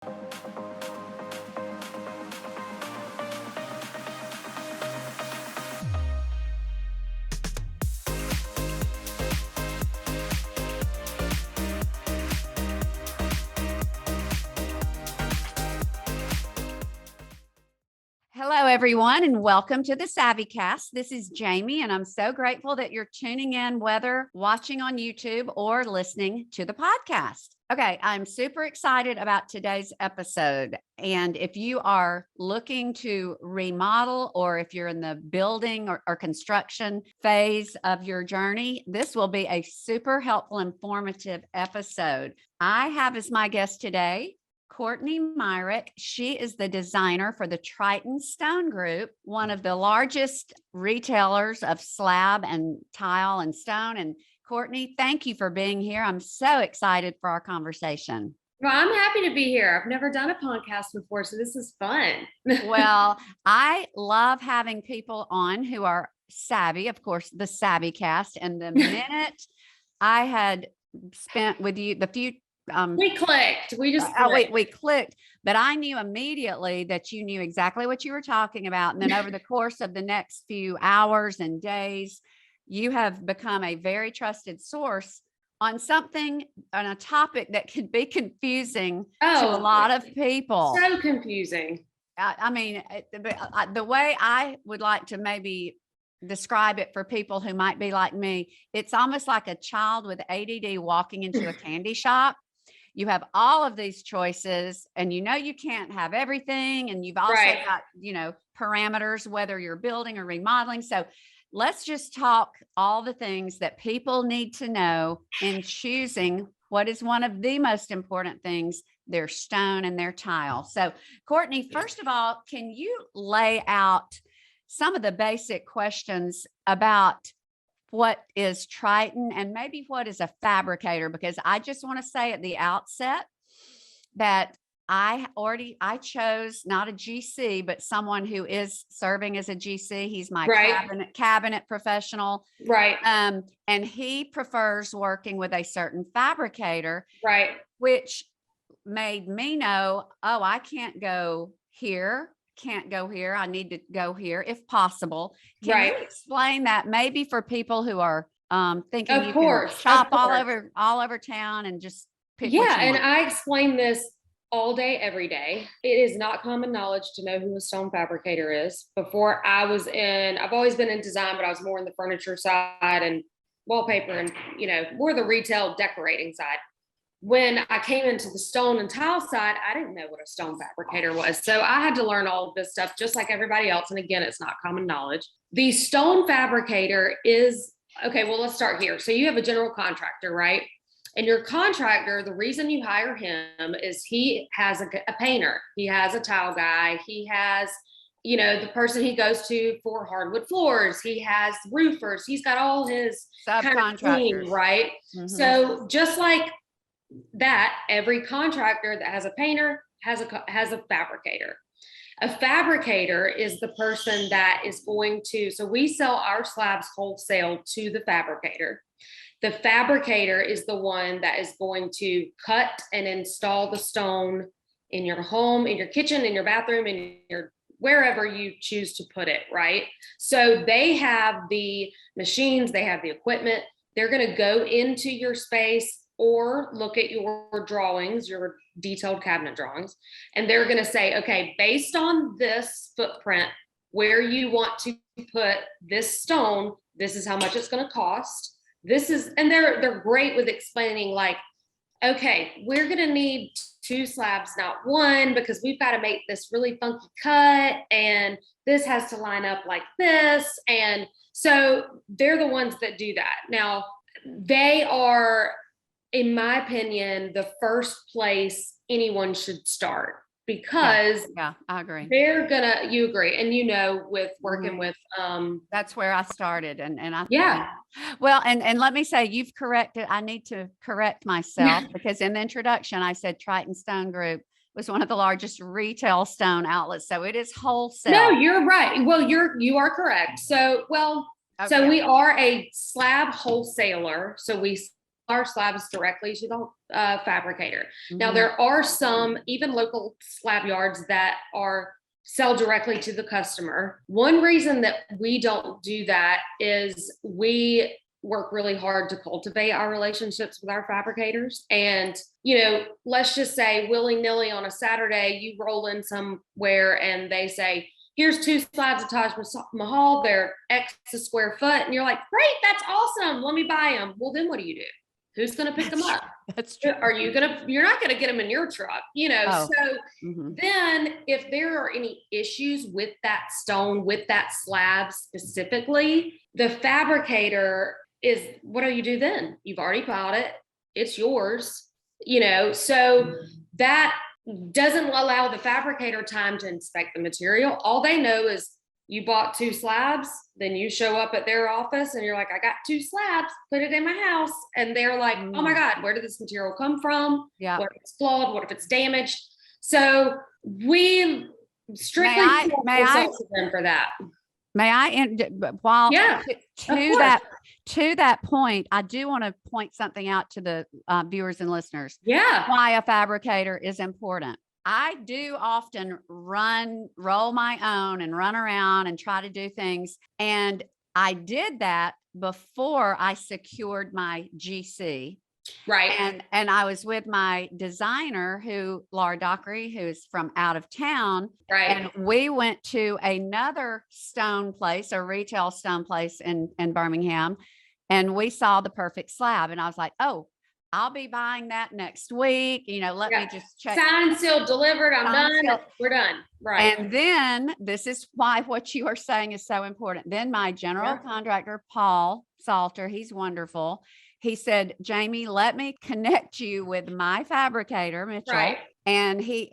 Hello, everyone, and welcome to the SavvyCast. This is Jamie, and I'm so grateful that you're tuning in, whether watching on YouTube or listening to the podcast. Okay, I'm super excited about today's episode. And if you are looking to remodel, or if you're in the building or construction phase of your journey, this will be a super helpful, informative episode. I have as my guest today Courtney Myrick. She is the designer for the Triton Stone Group, one of the largest retailers of slab and tile and stone. And Courtney, thank you for being here. I'm so excited for our conversation. Well, I'm happy to be here. I've never done a podcast before, so this is fun. Well, I love having people on who are savvy, of course, the SavvyCast. And the minute I had spent with you, the few we clicked. We just clicked. We clicked, but I knew immediately that you knew exactly what you were talking about. And then over the course of the next few hours and days, you have become a very trusted source on a topic that can be confusing to a lot of people. So confusing. I mean, the way I would like to maybe describe it for people who might be like me, it's almost like a child with ADD walking into a candy shop. You have all of these choices and you can't have everything. And you've also got, parameters, whether you're building or remodeling. So let's just talk all the things that people need to know in choosing what is one of the most important things, their stone and their tile. So Courtney, first of all, can you lay out some of the basic questions about what is Triton and maybe what is a fabricator? Because I just want to say at the outset that I chose not a GC, but someone who is serving as a GC. He's my cabinet professional. Right. And he prefers working with a certain fabricator. Right. Which made me know, I can't go here. I need to go here if possible. Can you explain that maybe for people who are thinking of course, can shop all over town and just pick what you and want? I explain this all day, every day. It is not common knowledge to know who a stone fabricator is. Before I've always been in design, but I was more in the furniture side and wallpaper and, more the retail decorating side. When I came into the stone and tile side, I didn't know what a stone fabricator was. So I had to learn all of this stuff just like everybody else. And again, it's not common knowledge. The stone fabricator is, let's start here. So you have a general contractor, right? And your contractor, the reason you hire him is he has a painter. He has a tile guy. He has, the person he goes to for hardwood floors. He has roofers. He's got all his subcontractors, right? Mm-hmm. So just like that, every contractor that has a painter has a fabricator. A fabricator is the person that is going to, so we sell our slabs wholesale to the fabricator. The fabricator is the one that is going to cut and install the stone in your home, in your kitchen, in your bathroom, in your wherever you choose to put it, right? So they have the machines, they have the equipment. They're going to go into your space or look at your drawings, your detailed cabinet drawings, and they're going to say, okay, based on this footprint, where you want to put this stone, this is how much it's going to cost. And they're great with explaining, like, okay, we're going to need 2 slabs, not 1, because we've got to make this really funky cut, and this has to line up like this. And so they're the ones that do that. Now, they are, in my opinion, the first place anyone should start, because I agree. You agree. And with working with that's where I started. And well, and let me say, I need to correct myself because in the introduction I said Triton Stone Group was one of the largest retail stone outlets. So it is wholesale. No, you're right. Well, you are correct. So, so we are a slab wholesaler. So we our slabs directly to the fabricator. Now, Mhm. there are some, even local slab yards that sell directly to the customer. One reason that we don't do that is we work really hard to cultivate our relationships with our fabricators. And, let's just say willy-nilly on a Saturday, you roll in somewhere and they say, here's 2 slabs of Taj Mahal, they're X a square foot. And you're like, great, that's awesome. Let me buy them. Well, then what do you do? Who's going to pick them up? That's true. You're not going to get them in your truck, Oh. So Mhm. then if there are any issues with that stone, with that slab specifically, the fabricator what do you do then? You've already bought it. It's yours, so that doesn't allow the fabricator time to inspect the material. All they know is you bought 2 slabs, then you show up at their office and you're like, I got 2 slabs, put it in my house. And they're like, oh my God, where did this material come from? Yeah. What if it's flawed? What if it's damaged? So we strictly May I to them for that. May I, while Yeah, to that point, I do want to point something out to the viewers and listeners. Yeah. Why a fabricator is important. I do often roll my own and run around and try to do things. And I did that before I secured my GC. Right. And I was with my designer Laura Dockery, who's from out of town. Right. And we went to another stone place, a retail stone place in Birmingham. And we saw the perfect slab. And I was like, oh, I'll be buying that next week. Let me just check. Signed, sealed, delivered. I'm done. We're done. Right. And then this is why what you are saying is so important. Then my general contractor, Paul Salter, he's wonderful. He said, Jamie, let me connect you with my fabricator, Mitchell. Right. And he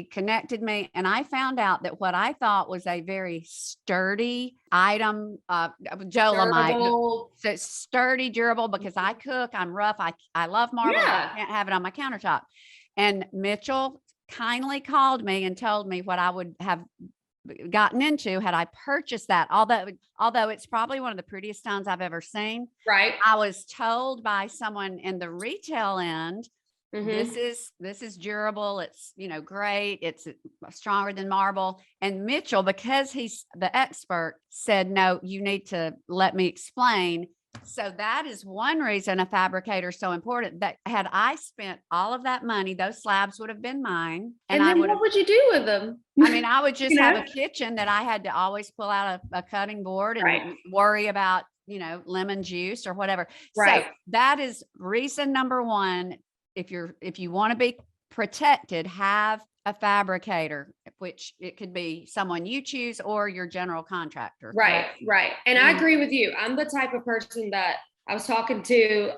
connected me, and I found out that what I thought was a very sturdy item, Jolamite, so sturdy, durable, because I cook, I'm rough. I love marble. I can't have it on my countertop. And Mitchell kindly called me and told me what I would have gotten into had I purchased that. Although it's probably one of the prettiest stones I've ever seen. Right. I was told by someone in the retail end, mm-hmm. this is durable. It's, great. It's stronger than marble. And Mitchell, because he's the expert, said, no, you need to let me explain. So that is one reason a fabricator is so important. That had I spent all of that money, those slabs would have been mine. And then what would you do with them? I would just have a kitchen that I had to always pull out a cutting board and worry about, lemon juice or whatever. Right. So that is reason number one. If you want to be protected, have a fabricator, which it could be someone you choose or your general contractor. Right. Right. And I agree with you. I'm the type of person that I was talking to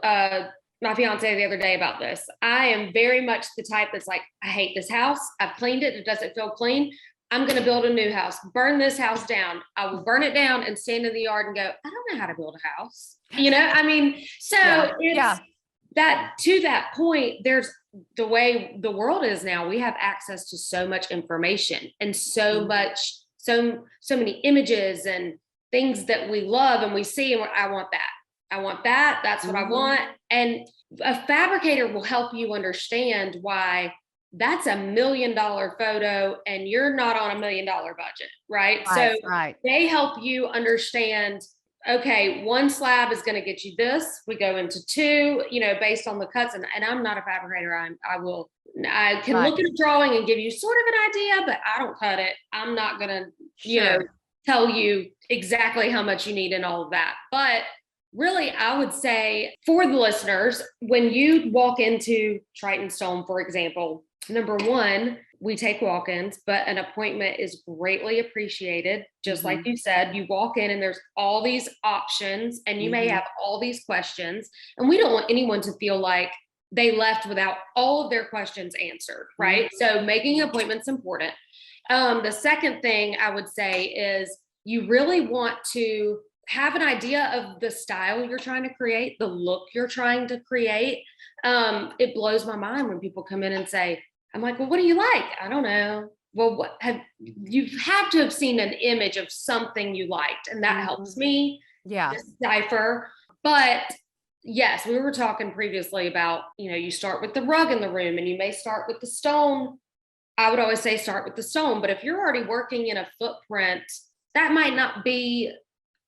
my fiance the other day about this. I am very much the type that's like, I hate this house. I've cleaned it. It doesn't feel clean. I'm going to build a new house, burn this house down. I will burn it down and stand in the yard and go, I don't know how to build a house. It's that, to that point, there's the way the world is now. We have access to so much information and so many images and things that we love and we see, and I want that. I want that. That's what I want. And a fabricator will help you understand why that's $1 million photo and you're not on $1 million budget, right? So they help you understand, okay, 1 slab is going to get you this. We go into 2, based on the cuts. And I'm not a fabricator. I can look at a drawing and give you sort of an idea, but I don't cut it. I'm not going to, tell you exactly how much you need and all of that. But really, I would say for the listeners, when you walk into Triton Stone, for example, number one, we take walk-ins, but an appointment is greatly appreciated. Just like you said, you walk in and there's all these options and you may have all these questions, and we don't want anyone to feel like they left without all of their questions answered, right? So making an appointment is important. The second thing I would say is you really want to have an idea of the style you're trying to create, the look you're trying to create. It blows my mind when people come in and say, I'm like, well, what do you like? I don't know. Well, you have to have seen an image of something you liked, and that helps me decipher. But yes, we were talking previously about, you start with the rug in the room and you may start with the stone. I would always say start with the stone, but if you're already working in a footprint, that might not be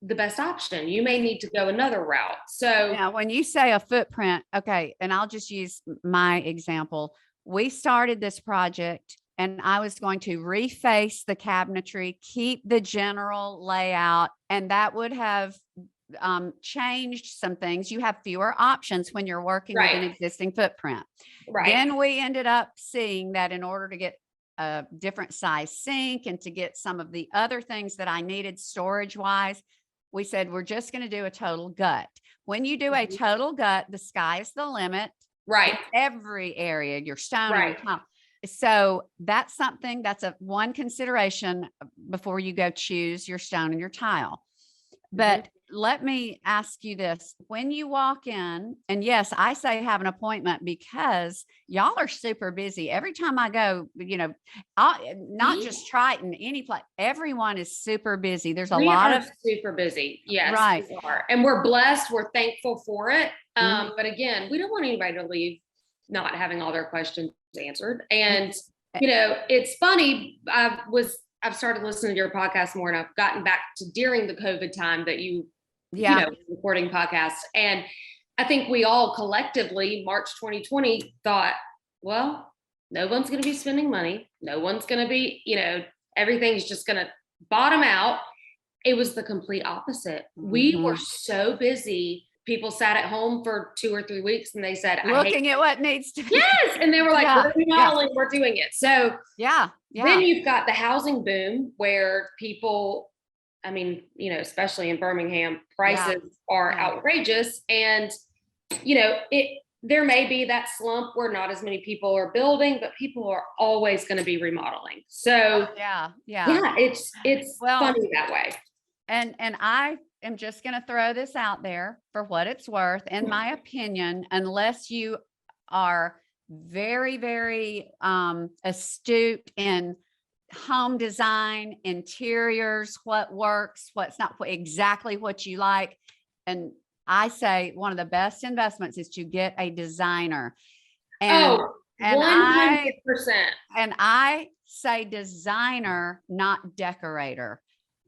the best option. You may need to go another route. So Now, when you say a footprint, okay, and I'll just use my example. We started this project and I was going to reface the cabinetry, keep the general layout, and that would have changed some things. You have fewer options when you're working with an right, existing footprint. right, Then we ended up seeing that in order to get a different size sink and to get some of the other things that I needed storage wise, we said, we're just going to do a total gut. When you do a Mhm. total gut, the sky is the limit right, in every area, your stone and your right. tile. So that's something that's a one consideration before you go choose your stone and your tile. But let me ask you this. When you walk in, and yes, I say have an appointment because y'all are super busy. Every time I go, not We just Triton, any place, everyone is super busy. There's a we lot are of, super busy. Yes, right. we are. And we're blessed. We're thankful for it. Mhm. But again, we don't want anybody to leave not having all their questions answered. And Eh, it's funny. I've started listening to your podcast more, and I've gotten back to during the COVID time that Yeah. recording podcasts. And I think we all collectively, March 2020, thought, well, no one's going to be spending money. No one's going to be, everything's just going to bottom out. It was the complete opposite. We were Mhm. so busy. People sat at home for 2 or 3 weeks and they said, I hate. Looking at what needs to be. Yes. And they were like, Yeah. we're remodeling, we're doing it. So Yeah. then Yeah. you've got the housing boom where people, I mean, especially in Birmingham, Yeah. prices are Yeah. outrageous. And, there may be that slump where not as many people are building, but people are always going to be remodeling. So Yeah. Yeah. yeah, it's Well, funny that way. and I am just going to throw this out there for what it's worth. In my opinion, unless you are very, very astute in home design, interiors, what works, what's not exactly what you like. And I say one of the best investments is to get a designer. And Oh, and I 100%. and I say designer, not decorator.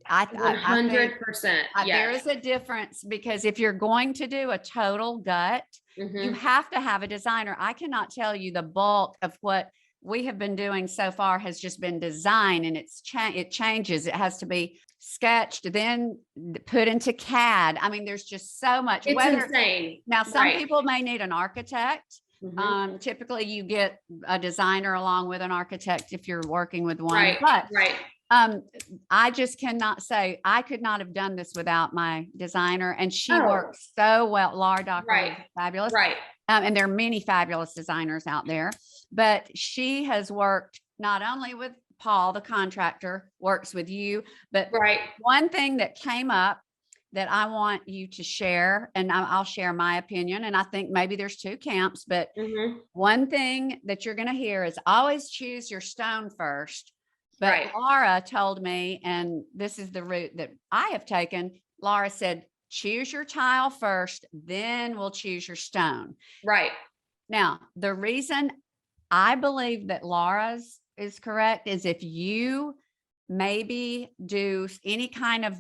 I think 100%. there Yes. is a difference because if you're going to do a total gut, you Hmm. have to have a designer. I cannot tell you the bulk of what we have been doing so far has just been design, and it changes. It has to be sketched, then put into CAD. I mean, there's just so much. It's Whether insane. now some Right. people may need an architect. Hmm. Typically you get a designer along with an architect if you're working with one, Right. but Right. um, I just cannot say I could not have done this without my designer, and she Oh, works so well. Laura Docker right. is fabulous. Right. And there are many fabulous designers out there, but she has worked not only with Paul, the contractor, works with you, but Right. one thing that came up that I want you to share, and I'll share my opinion, and I think maybe there's two camps, but Hmm. one thing that you're going to hear is always choose your stone first. But Right. Laura told me, and this is the route that I have taken. Laura said, choose your tile first, then we'll choose your stone. Right. Now, the reason I believe that Laura's is correct is if you maybe do any kind of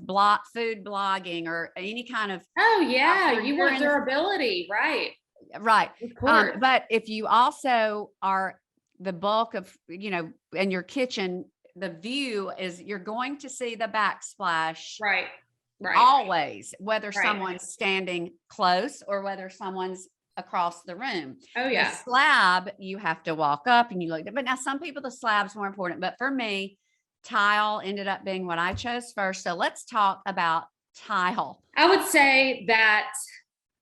food blogging or any kind of, Oh, yeah. where You you're want in durability. Right. right. Of course. But if you also are the bulk of, in your kitchen, the view is you're going to see the backsplash Right. Right. always, whether Right. someone's standing close or whether someone's across the room. Oh, The yeah. slab, you have to walk up and you look, but now some people, the slab's more important. But for me, tile ended up being what I chose first. So let's talk about tile. I would say that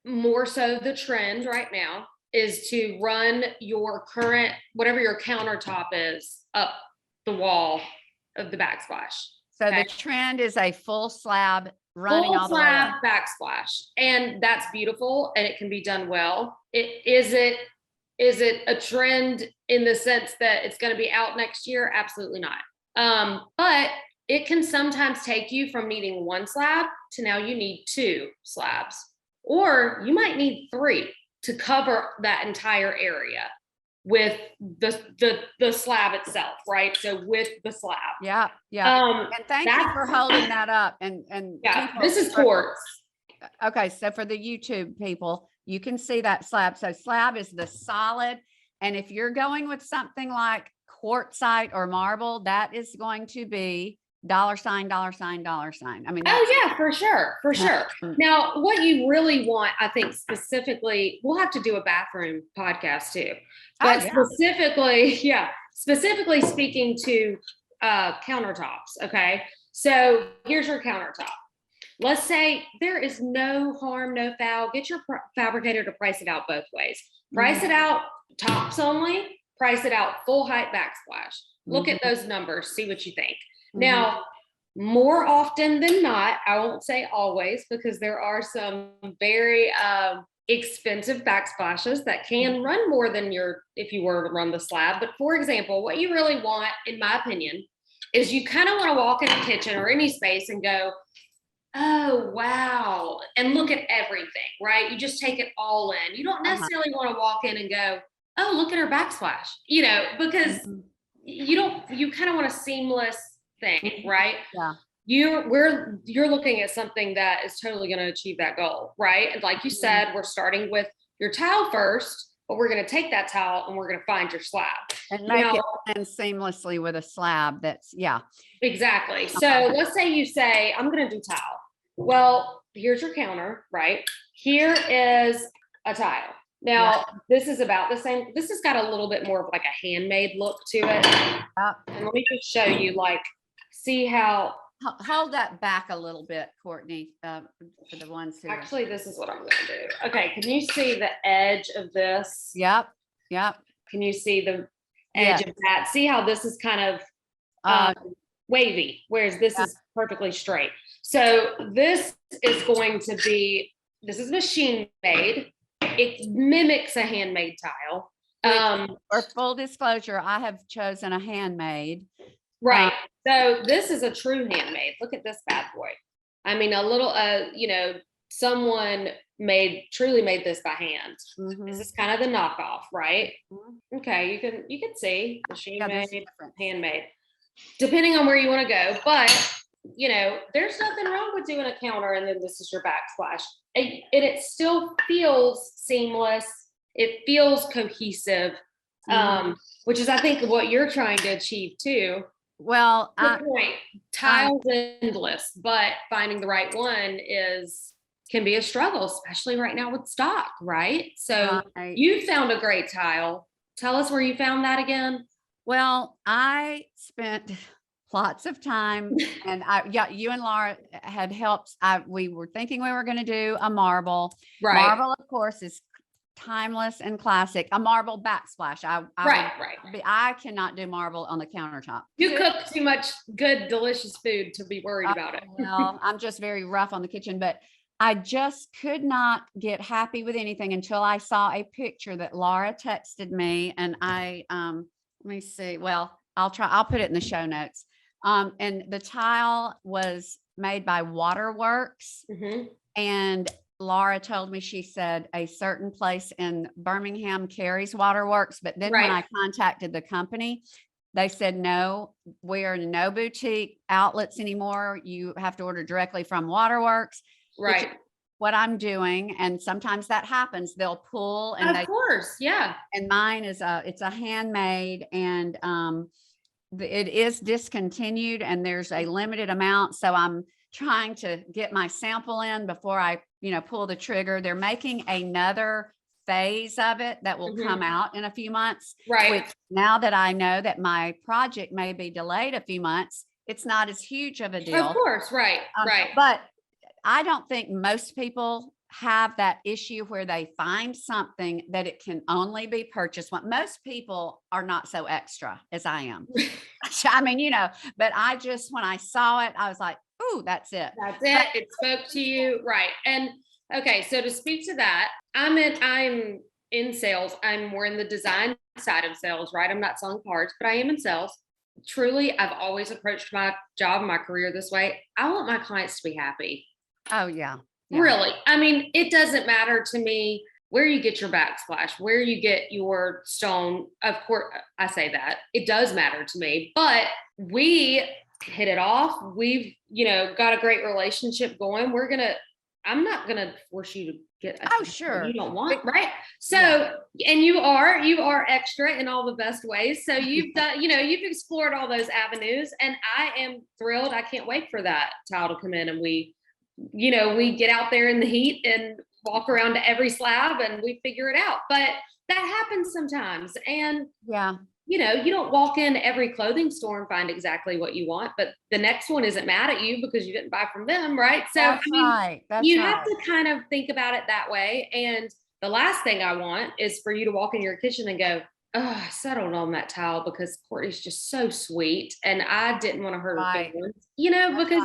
more so the trend right now is to run your current, whatever your countertop is, up the wall of the backsplash. So Okay. the trend is a full slab running Full all the way up. slab backsplash. And that's beautiful and it can be done well. Is it a trend in the sense that it's going to be out next year? Absolutely not. But it can sometimes take you from needing one slab to now you need two slabs. or you might need 3 to cover that entire area with the slab itself, right? So with the slab. Yeah, yeah. And thank you for holding that up. And yeah, people, this is quartz. okay, so for the YouTube people, you can see that slab. So slab is the solid. And if you're going with something like quartzite or marble, that is going to be $sign, $sign. I mean, oh yeah, for sure, for sure. Now, what you really want, I think specifically, we'll have to do a bathroom podcast too, but specifically, specifically speaking to countertops. Okay, so here's your countertop. Let's say there is no harm, no foul. Get your fabricator to price it out both ways. Price it out tops only, price it out full height backsplash. Look at those numbers, see what you think. Now, more often than not, I won't say always, because there are some very expensive backsplashes that can run more than if you were to run the slab. But for example, what you really want, in my opinion, is you kind of want to walk in a kitchen or any space and go, oh, wow, and look at everything, right? You just take it all in. You don't necessarily want to walk in and go, oh, look at her backsplash, because you kind of want a seamless thing, right? Yeah. You're looking at something that is totally going to achieve that goal, right? And like you said, we're starting with your tile first, but we're going to take that tile and we're going to find your slab and make it blend seamlessly with a slab. That's exactly. So let's say you say, I'm going to do tile. Well, here's your counter, right? Here is a tile. Now, this is about the same. This has got a little bit more of like a handmade look to it. And let me just show you, see how. Hold that back a little bit, Courtney, for the ones who. Actually, this is what I'm going to do. Okay, can you see the edge of this? Yep. Can you see the edge of that? See how this is kind of wavy, whereas this is perfectly straight. So this is going to be, this is machine made. It mimics a handmade tile. For full disclosure, I have chosen a handmade. Right. So this is a true handmade. Look at this bad boy. I mean, a little, someone truly made this by hand. This is kind of the knockoff, right? Okay, you can see machine made, handmade, depending on where you want to go. But there's nothing wrong with doing a counter and then this is your backsplash. And it still feels seamless. It feels cohesive, which is, I think, what you're trying to achieve too. Well, tiles endless, but finding the right one can be a struggle, especially right now with stock, right? So you found a great tile. Tell us where you found that again. Well, I spent lots of time and you and Laura had helped. We were thinking we were going to do a marble. Right. Marble, of course, is timeless and classic. A marble backsplash. I cannot do marble on the countertop. You cook too much good, delicious food to be worried about it. Well, I'm just very rough on the kitchen, but I just could not get happy with anything until I saw a picture that Laura texted me, and let me see. Well, I'll put it in the show notes. And the tile was made by Waterworks. And Laura told me, she said a certain place in Birmingham carries Waterworks. But then when I contacted the company, they said, no, we are no boutique outlets anymore. You have to order directly from Waterworks. Right. What I'm doing. And sometimes that happens. They'll pull and of course. Yeah. And mine is it's a handmade, and it is discontinued and there's a limited amount. So I'm trying to get my sample in before I, pull the trigger. They're making another phase of it that will come out in a few months. Right. Which, now that I know that my project may be delayed a few months, it's not as huge of a deal. Of course. Right. Right. But I don't think most people have that issue where they find something that it can only be purchased. Most people are not so extra as I am. I mean, but when I saw it, I was like, ooh, that's it. That's it. It spoke to you. Right. And okay. So to speak to that, I'm in sales. I'm more in the design side of sales, right? I'm not selling parts, but I am in sales. Truly, I've always approached my job, my career this way. I want my clients to be happy. Oh yeah. Yeah. Really. I mean, it doesn't matter to me where you get your backsplash, where you get your stone. Of course, I say that it does matter to me, but we hit it off. We've, got a great relationship going. I'm not gonna force you to get sure, you don't want, right? So, and you are extra in all the best ways. So you've done, you've explored all those avenues, and I am thrilled. I can't wait for that tile to come in, and we get out there in the heat and walk around to every slab and we figure it out. But that happens sometimes. And you don't walk in every clothing store and find exactly what you want, but the next one isn't mad at you because you didn't buy from them, right? So That's right. you have to kind of think about it that way. And the last thing I want is for you to walk in your kitchen and go, oh, I settled on that tile because Courtney's just so sweet and I didn't want to hurt her feelings, because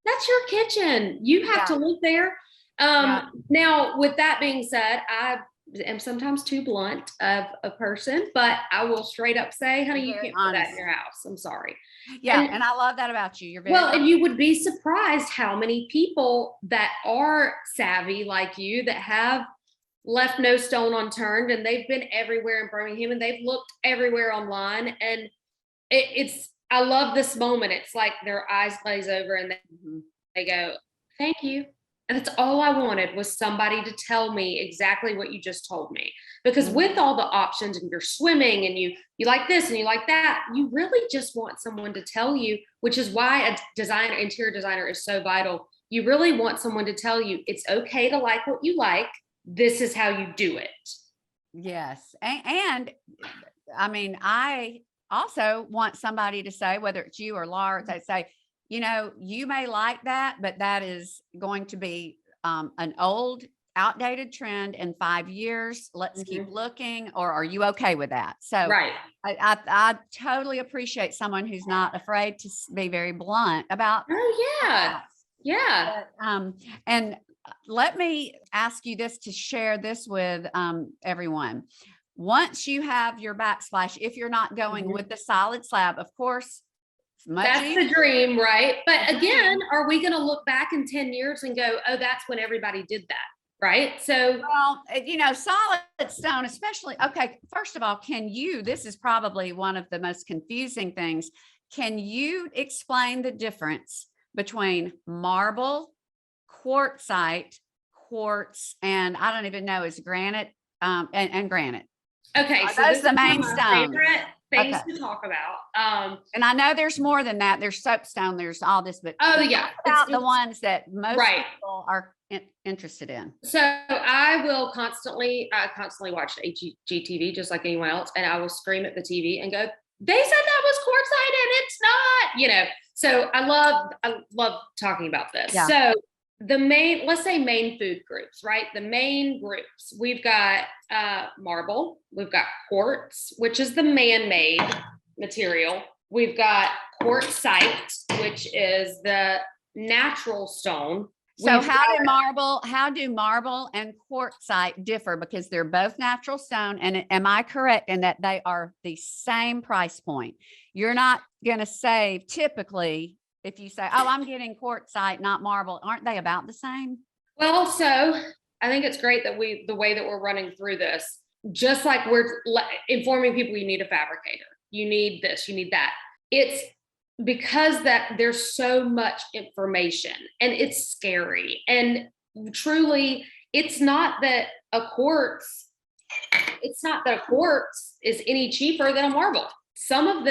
that's your kitchen. You have to live there. Now, with that being said, I am sometimes too blunt of a person, but I will straight up say, honey, you can't put that in your house. I'm sorry. Yeah. And I love that about you. You're very well, and you would be surprised how many people that are savvy like you that have left no stone unturned, and they've been everywhere in Birmingham and they've looked everywhere online. And I love this moment. It's like their eyes glaze over and they go, thank you. And that's all I wanted was somebody to tell me exactly what you just told me. Because with all the options and you're swimming and you like this and you like that, you really just want someone to tell you, which is why a interior designer is so vital. You really want someone to tell you it's okay to like what you like. This is how you do it. Yes. And I mean, I also want somebody to say, whether it's you or Laura, they say, you may like that, but that is going to be an old, outdated trend in 5 years. Let's keep looking. Or are you okay with that? So right. I totally appreciate someone who's not afraid to be very blunt about. Oh yeah. Yeah. But, and let me ask you this to share this with everyone. Once you have your backsplash, if you're not going with the solid slab, of course, that's easier. The dream, right? But again, are we going to look back in 10 years and go, oh, that's when everybody did that, right? So, well, solid stone, especially, okay, first of all, this is probably one of the most confusing things. Can you explain the difference between marble, quartzite, quartz, and I don't even know, is granite, and granite? Okay, so those are the main stones. Favorite things to talk about. And I know there's more than that. There's soapstone, there's all this, but about the ones that most people are interested in. So I constantly watch HGTV just like anyone else, and I will scream at the TV and go, they said that was quartzite and it's not, So I love talking about this. Yeah. So let's say main food groups, right? The main groups, we've got marble, we've got quartz, which is the man-made material. We've got quartzite, which is the natural stone. So how do marble and quartzite differ? Because they're both natural stone. And am I correct in that they are the same price point? You're not going to save typically if you say, oh, I'm getting quartzite, not marble. Aren't they about the same? Well, so I think it's great that the way that we're running through this, just like we're informing people, you need a fabricator, you need this, you need that. It's because that there's so much information and it's scary. And truly, it's not that a quartz is any cheaper than a marble. Some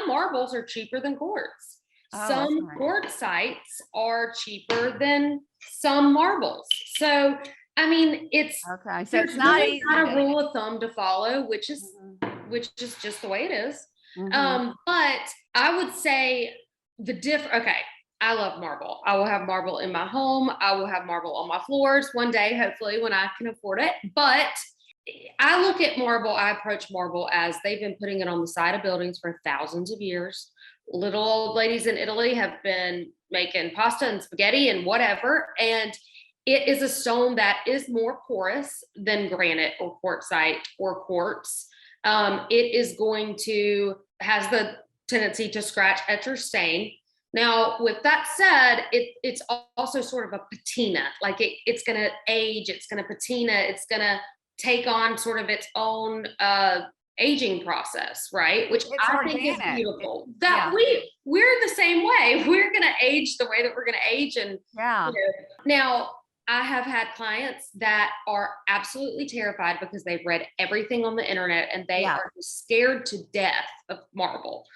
marbles are cheaper than quartz. Some quartzites are cheaper than some marbles. So, I mean, it's okay. So it's not really not a rule of thumb to follow, which is just the way it is. But I would say okay, I love marble. I will have marble in my home. I will have marble on my floors one day, hopefully, when I can afford it. But I approach marble as they've been putting it on the side of buildings for thousands of years. Little old ladies in Italy have been making pasta and spaghetti and whatever. And it is a stone that is more porous than granite or quartzite or quartz. It has the tendency to scratch, etch, or stain. Now, with that said, it's also sort of a patina. Like it's going to age, it's going to patina, it's going to take on sort of its own aging process, right? Which It's I think is organic. beautiful. We're the same way. We're going to age the way that we're going to age, and Yeah. Now, I have had clients that are absolutely terrified because they've read everything on the internet and they are scared to death of marble.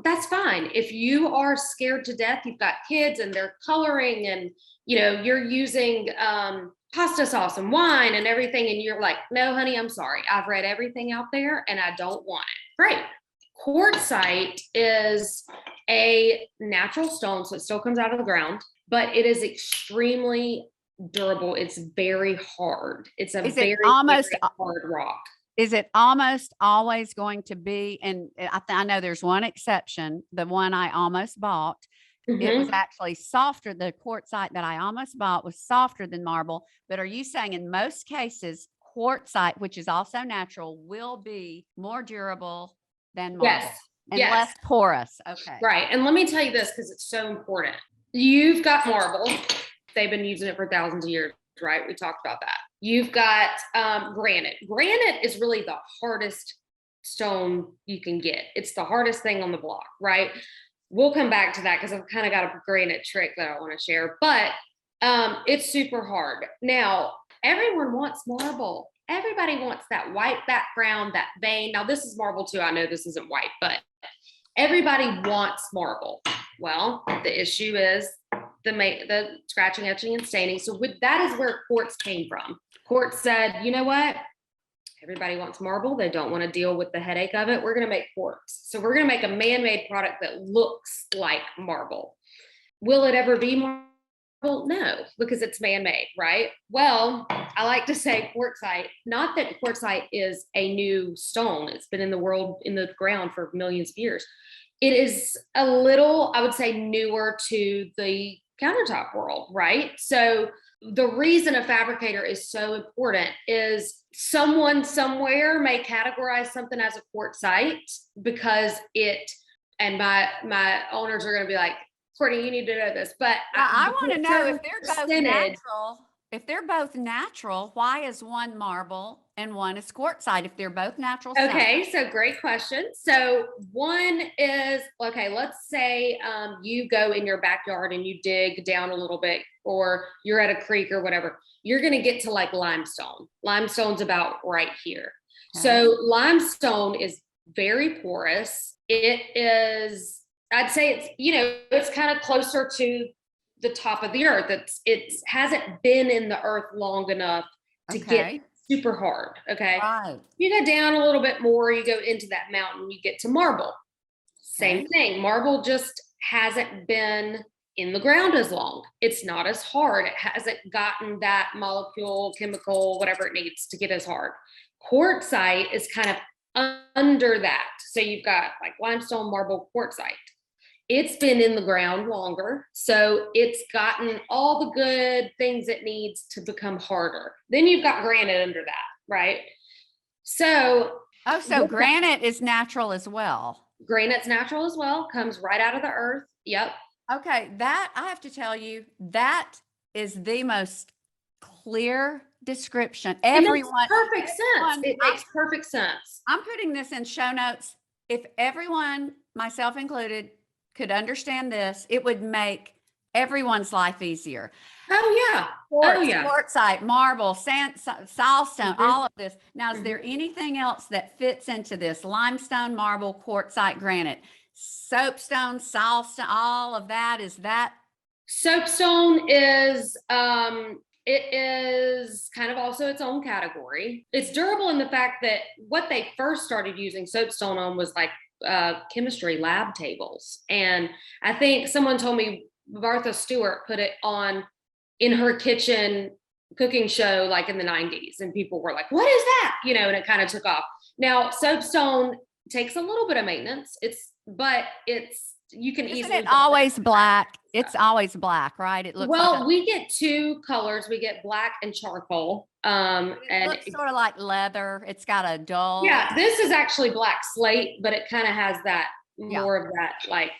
That's fine. If you are scared to death, you've got kids and they're coloring and you're using pasta sauce and wine and everything, and you're like, no, honey, I'm sorry. I've read everything out there and I don't want it. Great. Quartzite is a natural stone, so it still comes out of the ground, but it is extremely durable. It's very hard. It's a very hard rock. Is it almost always going to be, and I know there's one exception, the one I almost bought, it was actually softer. The quartzite that I almost bought was softer than marble. But are you saying in most cases, quartzite, which is also natural, will be more durable than marble? Yes. And less porous? Okay. Right. And let me tell you this, because it's so important. You've got marble. They've been using it for thousands of years, right? We talked about that. You've got granite. Granite is really the hardest stone you can get. It's the hardest thing on the block, right? We'll come back to that because I've kind of got a granite trick that I want to share, but it's super hard. Now, everyone wants marble. Everybody wants that white background, that vein. Now, this is marble too. I know this isn't white, but everybody wants marble. Well, the issue is the scratching, etching, and staining. So that is where quartz came from. Quartz said, you know what? Everybody wants marble. They don't want to deal with the headache of it. We're going to make quartz. So we're going to make a man-made product that looks like marble. Will it ever be marble? No, because it's man-made, right? Well, I like to say quartzite, not that quartzite is a new stone. It's been in the ground for millions of years. It is a little, I would say, newer to the countertop world, right? So the reason a fabricator is so important is someone somewhere may categorize something as a quartzite because and my owners are going to be like, Courtney, you need to know this, but I want to know if they're both natural. If they're both natural, why is one marble and one is quartzite if they're both natural stones? Okay, so great question. So one is, okay, let's say you go in your backyard and you dig down a little bit, or you're at a creek or whatever. You're going to get to like limestone. Limestone's about right here. Okay. So limestone is very porous. It is, I'd say it's kind of closer to the top of the earth. It hasn't been in the earth long enough to get super hard. Okay. Right. You go down a little bit more, you go into that mountain, you get to marble. Same thing. Marble just hasn't been in the ground as long. It's not as hard. It hasn't gotten that molecule, chemical, whatever it needs to get as hard. Quartzite is kind of under that. So you've got like limestone, marble, quartzite. It's been in the ground longer, so it's gotten all the good things it needs to become harder. Then you've got granite under that, right? So granite is natural as well. Granite's natural as well, comes right out of the earth. Yep. Okay, that I have to tell you, that is the most clear description. Everyone, perfect sense. It makes perfect sense. I'm putting this in show notes. If everyone, myself included, could understand this, it would make everyone's life easier. Oh yeah. Quartzite, marble, sandstone, all of this. Now, is there anything else that fits into this? Limestone, marble, quartzite, granite, soapstone, saltstone, all of that. Is that? Soapstone is, it is kind of also its own category. It's durable in the fact that what they first started using soapstone on was like chemistry lab tables. And I think someone told me Martha Stewart put it on in her kitchen cooking show like in the 90s, and people were like, what is that? And it kind of took off. Now, soapstone takes a little bit of maintenance. You can easily. Isn't it always black? It's always black, right? It looks we get two colors. We get black and charcoal. And it looks sort of like leather. It's got a dull. Yeah, this is actually black slate, but it kind of has that more of that, like,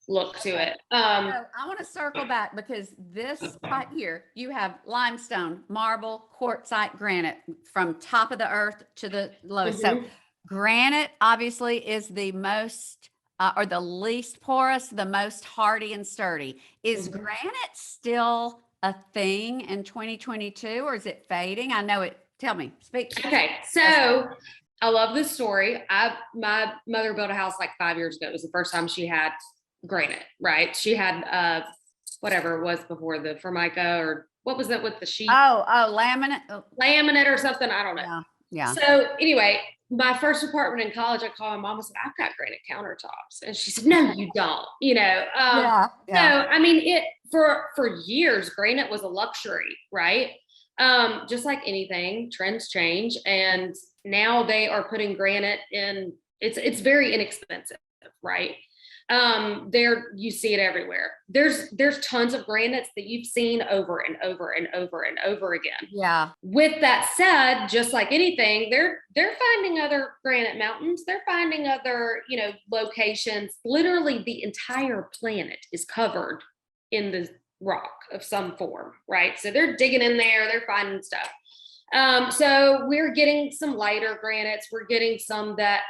look to it. So I want to circle back because this right here, you have limestone, marble, quartzite, granite from top of the earth to the lowest. So granite obviously is the most or the least porous, the most hardy and sturdy. Is granite still a thing in 2022 or is it fading? I know it. Tell me, speak. Okay, so I love this story. My mother built a house like 5 years ago. It was the first time she had granite, right? She had whatever it was before, the Formica, or what was that with the sheet? Oh, laminate Or something. I don't know. Yeah. Yeah. So anyway, my first apartment in college, I called my mom and said, I've got granite countertops. And she said, no, you don't, Yeah. So I mean, it for years, granite was a luxury, right? Just like anything, trends change. And now they are putting granite in, it's very inexpensive, right? You see it everywhere. There's tons of granites that you've seen over and over and over and over again. Yeah. With that said, just like anything, they're finding other granite mountains. They're finding other, locations. Literally the entire planet is covered in the rock of some form, right? So they're digging in there, they're finding stuff. So we're getting some lighter granites. We're getting some that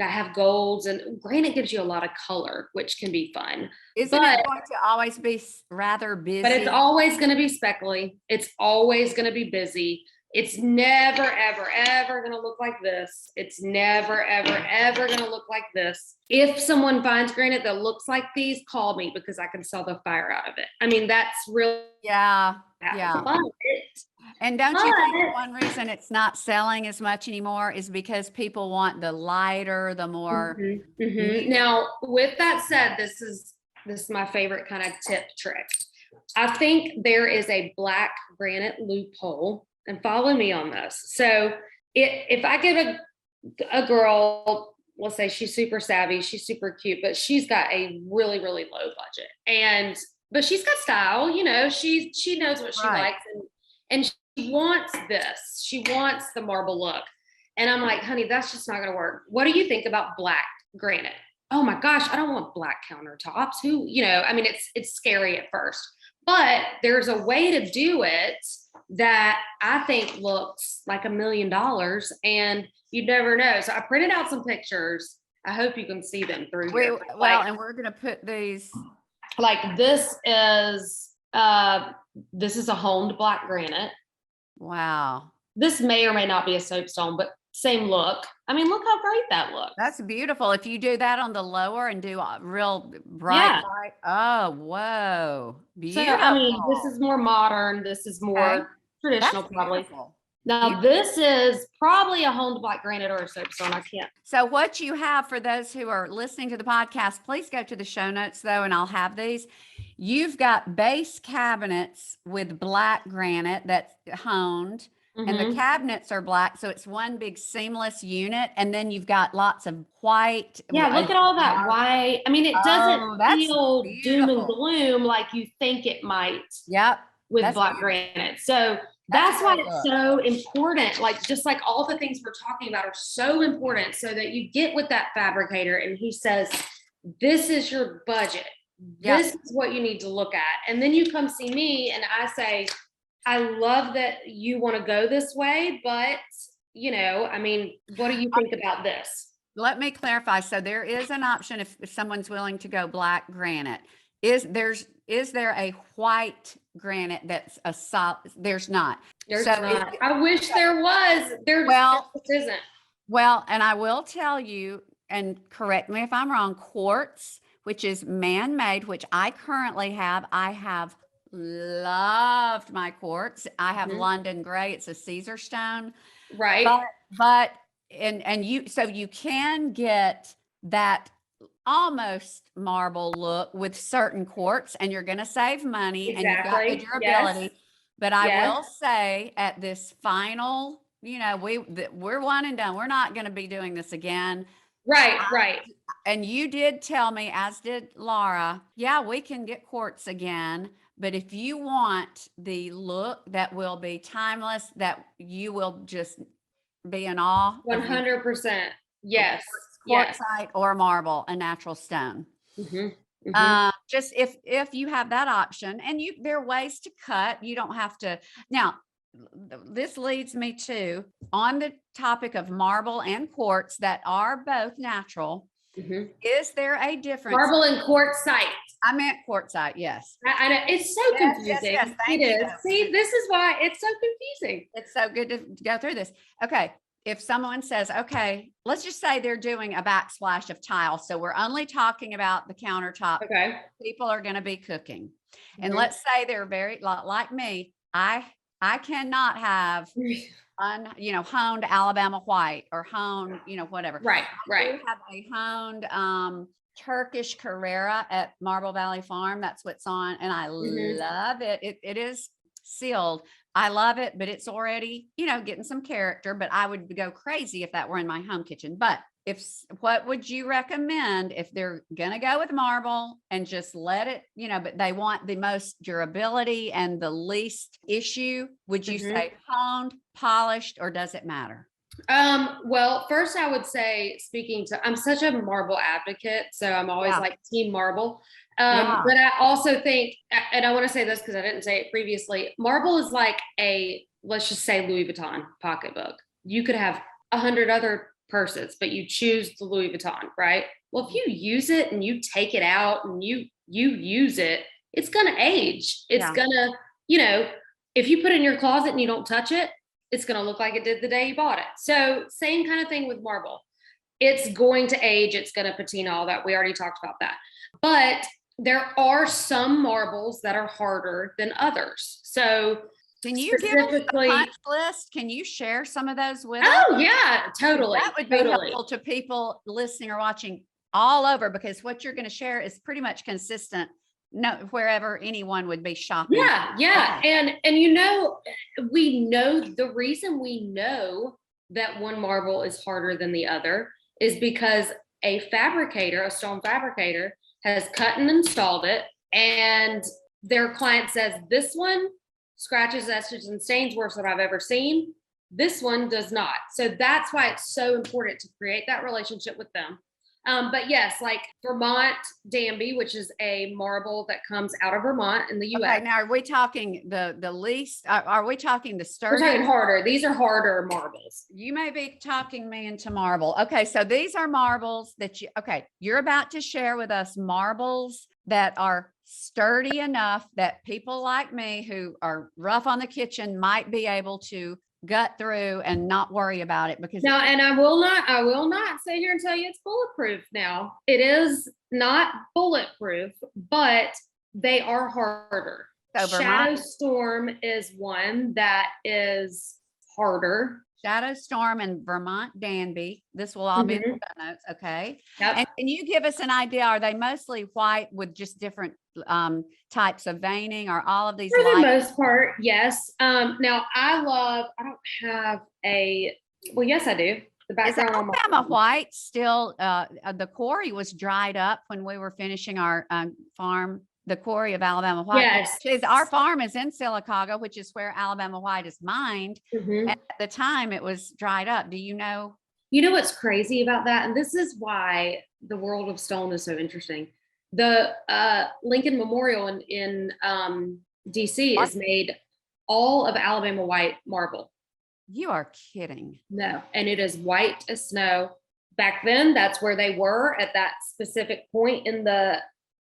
have golds, and granite gives you a lot of color, which can be fun. Isn't it going to always be rather busy? But it's always going to be speckly. It's always going to be busy. It's never, ever, ever going to look like this. It's never, ever, ever going to look like this. If someone finds granite that looks like these, call me because I can sell the fire out of it. I mean, that's really yeah. But And don't you think one reason it's not selling as much anymore is because people want the lighter, the more. Now, with that said, this is my favorite kind of tip trick. I think there is a black granite loophole, and follow me on this. So if I give a girl, let's say she's super savvy, she's super cute, but she's got a really, really low budget, but she's got style, she knows what she likes, and she wants this. She wants the marble look. And I'm like, honey, that's just not going to work. What do you think about black granite? Oh my gosh, I don't want black countertops. It's scary at first, but there's a way to do it that I think looks like $1 million, and you'd never know. So I printed out some pictures. I hope you can see them through here. And we're going to put these. Like this is a honed black granite. Wow. This may or may not be a soapstone, but same look. I mean, look how great that looks. That's beautiful. If you do that on the lower and do a real bright light. Oh, whoa. Beautiful. So, I mean, this is more modern. This is more traditional, probably. Beautiful. Now, this is probably a honed black granite or a soapstone. I can't. So what you have for those who are listening to the podcast, please go to the show notes though, and I'll have these. You've got base cabinets with black granite that's honed, and the cabinets are black. So it's one big seamless unit. And then you've got lots of white. Yeah, look at all that white. I mean, it doesn't feel doom and gloom like you think it might. Yep. With black granite. So that's why it's so important. Just like all the things we're talking about are so important, so that you get with that fabricator and he says, this is your budget. This is what you need to look at. And then you come see me and I say, I love that you want to go this way, but what do you think about this? Let me clarify. So there is an option if someone's willing to go black granite. Is there a white granite that's a solid? There's not. There's not. I wish there was. There isn't. Well, and I will tell you, and correct me if I'm wrong, quartz, which is man-made, which I currently have. I have loved my quartz. I have London gray. It's a Caesar stone. Right. But you can get that almost marble look with certain quartz, and you're going to save money and you've got the durability. But I will say at this final, we're one and done. We're not going to be doing this again. Right. And you did tell me, as did Laura, we can get quartz again. But if you want the look that will be timeless, that you will just be in awe. 100%. Yes. Quartzite or marble, a natural stone. Just if you have that option, and there are ways to cut, you don't have to. Now, this leads me to, on the topic of marble and quartz that are both natural, is there a difference? Marble and quartzite. I meant quartzite, yes. I know, it's so confusing. Yes, thank you. See, this is why it's so confusing. It's so good to go through this. Okay. If someone says, okay, let's just say they're doing a backsplash of tile. So we're only talking about the countertop. Okay. People are going to be cooking. And let's say they're very, like me, I cannot have honed Alabama white or honed, whatever. Right. I do have a honed Turkish Carrera at Marble Valley Farm. That's what's on, and I love it. It is sealed. I love it, but it's already, getting some character, but I would go crazy if that were in my home kitchen. But what would you recommend if they're going to go with marble and just let it, but they want the most durability and the least issue? Would you say honed, polished, or does it matter? Well, first I would say, I'm such a marble advocate, so I'm always like team marble. But I also think, and I want to say this because I didn't say it previously, marble is like let's just say Louis Vuitton pocketbook. You could have 100 other purses, but you choose the Louis Vuitton, right? Well, if you use it and you take it out and you use it, it's going to age. It's going to, if you put it in your closet and you don't touch it, it's going to look like it did the day you bought it. So same kind of thing with marble. It's going to age. It's going to patina, all that. We already talked about that. But there are some marbles that are harder than others. So can you give us a punch list? Can you share some of those with us? Oh yeah, totally. That would be helpful to people listening or watching all over, because what you're going to share is pretty much consistent wherever anyone would be shopping. Yeah. And we know the reason we know that one marble is harder than the other is because a stone fabricator has cut and installed it, and their client says, this one scratches, etches, and stains worse than I've ever seen. This one does not. So that's why it's so important to create that relationship with them. But yes, like Vermont Danby, which is a marble that comes out of Vermont in the US. Okay, now are we talking the least? Are we talking the sturdy? We're talking harder. These are harder marbles. You may be talking me into marble. Okay, so these are marbles that you're about to share with us marbles that are sturdy enough that people like me who are rough on the kitchen might be able to gut through and not worry about it. Because now, and I will not sit here and tell you it's bulletproof. Now, it is not bulletproof, but they are harder. So Shadow Storm is one that is harder. Shadow Storm and Vermont Danby. This will all be in the show notes. Okay. Yep. And can you give us an idea? Are they mostly white with just different types of veining, or all of these? For the most part, yes. Now I don't have yes, I do. The background is Alabama white still, the quarry was dried up when we were finishing our farm. The quarry of Alabama white. Yes. Our farm is in Sylacauga, which is where Alabama white is mined. And at the time it was dried up. Do you know? You know what's crazy about that? And this is why the world of stone is so interesting. The Lincoln Memorial in DC is made all of Alabama white marble. You are kidding. No. And it is white as snow. Back then, that's where they were at that specific point in the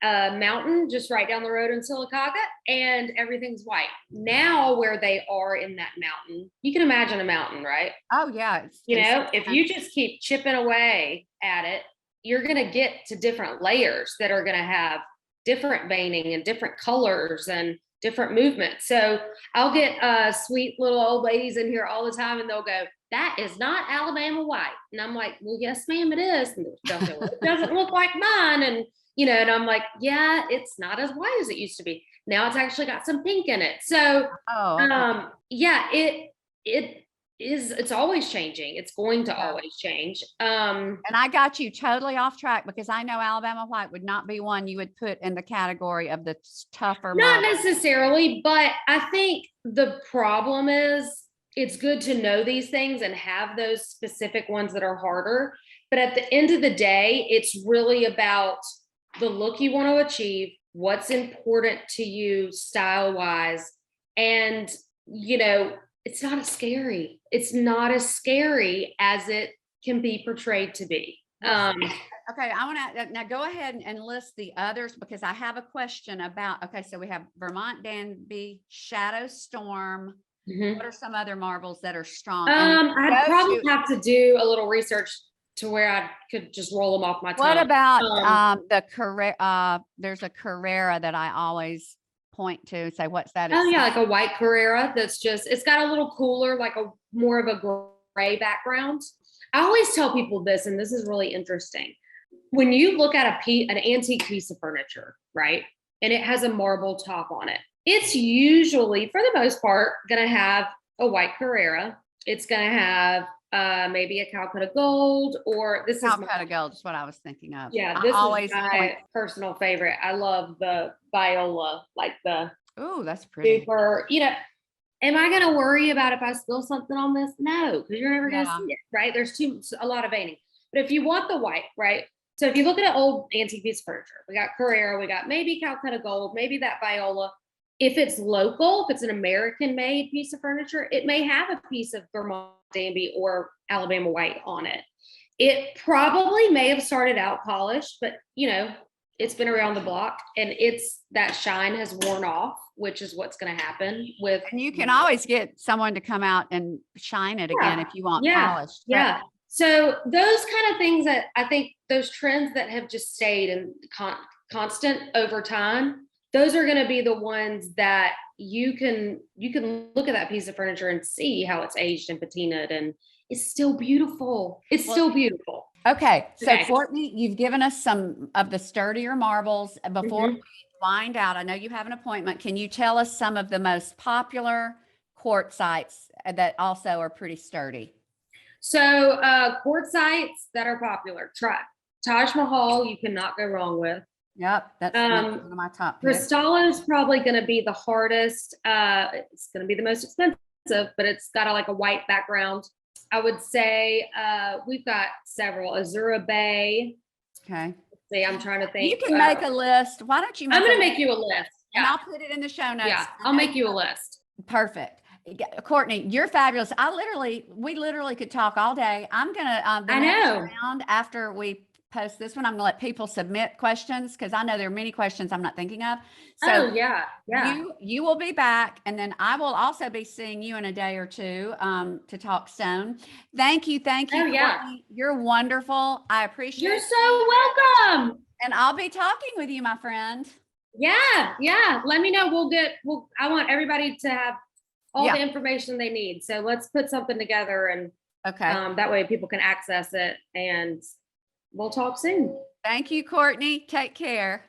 mountain just right down the road in Sylacauga, and everything's white. Now where they are in that mountain, you can imagine a mountain, right? Oh yeah. If you just keep chipping away at it, you're going to get to different layers that are going to have different veining and different colors and different movements. So I'll get sweet little old ladies in here all the time, and they'll go, that is not Alabama white. And I'm like, well, yes, ma'am, it is. And they'll go, well, it doesn't look like mine. And and I'm like, yeah, it's not as white as it used to be. Now it's actually got some pink in it. So, it's always changing. It's going to always change. And I got you totally off track, because I know Alabama white would not be one you would put in the category of the tougher. Not necessarily, but I think the problem is it's good to know these things and have those specific ones that are harder. But at the end of the day, it's really about the look you want to achieve, what's important to you style wise. And, you know, it's not as scary. It's not as scary as it can be portrayed to be. Okay, I want to now go ahead and list the others because I have a question about, okay, so we have Vermont Danby, Shadow Storm. Mhm. What are some other marbles that are strong? I'd probably have to do a little research to where I could just roll them off my tongue. What about the Carrera? There's a Carrera that I always point to and say, what's that? Oh yeah, like a white Carrera that's just, it's got a little cooler, like a more of a gray background. I always tell people this, and this is really interesting. When you look at an antique piece of furniture, right, and it has a marble top on it, it's usually, for the most part, going to have a white Carrera. It's going to have maybe a Calcutta Gold, or this Calcutta Gold is what I was thinking of. Yeah, this is my personal favorite. I love the Viola, like the that's pretty. Super, you know. Am I going to worry about if I spill something on this? No, because you're never going to see it, right? There's a lot of veining. But if you want the white, right? So if you look at an old antique piece of furniture, we got Carrera, we got maybe Calcutta Gold, maybe that Viola. If it's local, if it's an American-made piece of furniture, it may have a piece of Vermont Danby or Alabama white on it. It probably may have started out polished, but you know, it's been around the block, and that shine has worn off, which is what's going to happen with. And you can always get someone to come out and shine it again if you want polished. Yeah. So those kind of things that I think, those trends that have just stayed and constant over time, those are going to be the ones that you can look at that piece of furniture and see how it's aged and patinaed, and it's still beautiful. It's still beautiful. Okay. So Courtney, you've given us some of the sturdier marbles. Before we wind out, I know you have an appointment. Can you tell us some of the most popular quartzites that also are pretty sturdy? So quartzites that are popular. Taj Mahal, you cannot go wrong with. Yep, that's one of my top picks. Cristallo is probably going to be the hardest. It's going to be the most expensive, but it's got a white background. I would say we've got several. Azura Bay. Okay. Let's see, I'm trying to think. You can make a list. Why don't you? I'm going to make you a list. And I'll put it in the show notes. Yeah, I'll make you a list. Perfect. Courtney, you're fabulous. We literally could talk all day. I'm gonna I know. Round after we post this one, I'm gonna let people submit questions because I know there are many questions I'm not thinking of. So yeah. You will be back, and then I will also be seeing you in a day or two to talk stone. Thank you. Oh, Courtney. You're wonderful. I appreciate You're so welcome. And I'll be talking with you, my friend. Yeah. Let me know. I want everybody to have all the information they need. So let's put something together, and that way people can access it, and we'll talk soon. Thank you, Courtney. Take care.